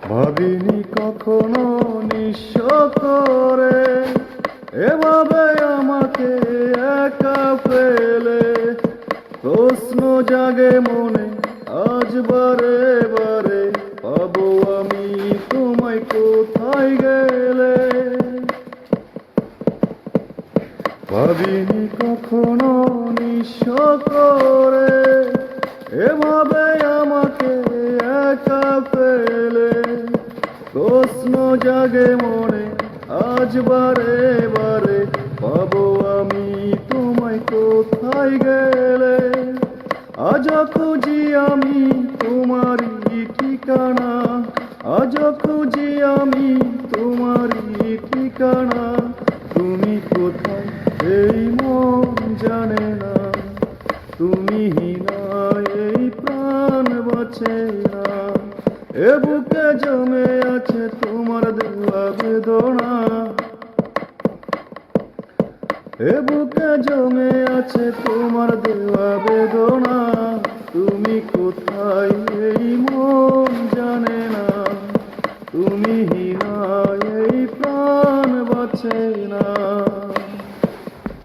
ভাবিনি কখনো নিঃস্ব করে এভাবে আমাকে একা ফেলে। প্রশ্ন জাগে মনে আজ বারে বারে, পাবো আমি তোমায় কোথায় গেলে। ভাবিনি কখনো নিঃস্ব করে এভাবে আমাকে একা ফেলে। প্রশ্ন জাগে মনে আজ বারে বারে, পাবো আমি তোমায় কোথায় গেলে। আজ খুঁজি আমি তোমারই ঠিকানা, আজ খুঁজি আমি তোমারই ঠিকানা। তুমি কোথায় এই মন জানে না, তুমি না এই প্রাণ বাঁচে না। এ বুকে জমে আছে তোমার দেওয়া বেদনা, এ বুকে জমে আছে তোমার দেওয়া বেদনা। তুমি কোথায় এই মন জানে না, তুমি না এই প্রাণ বাঁচে না।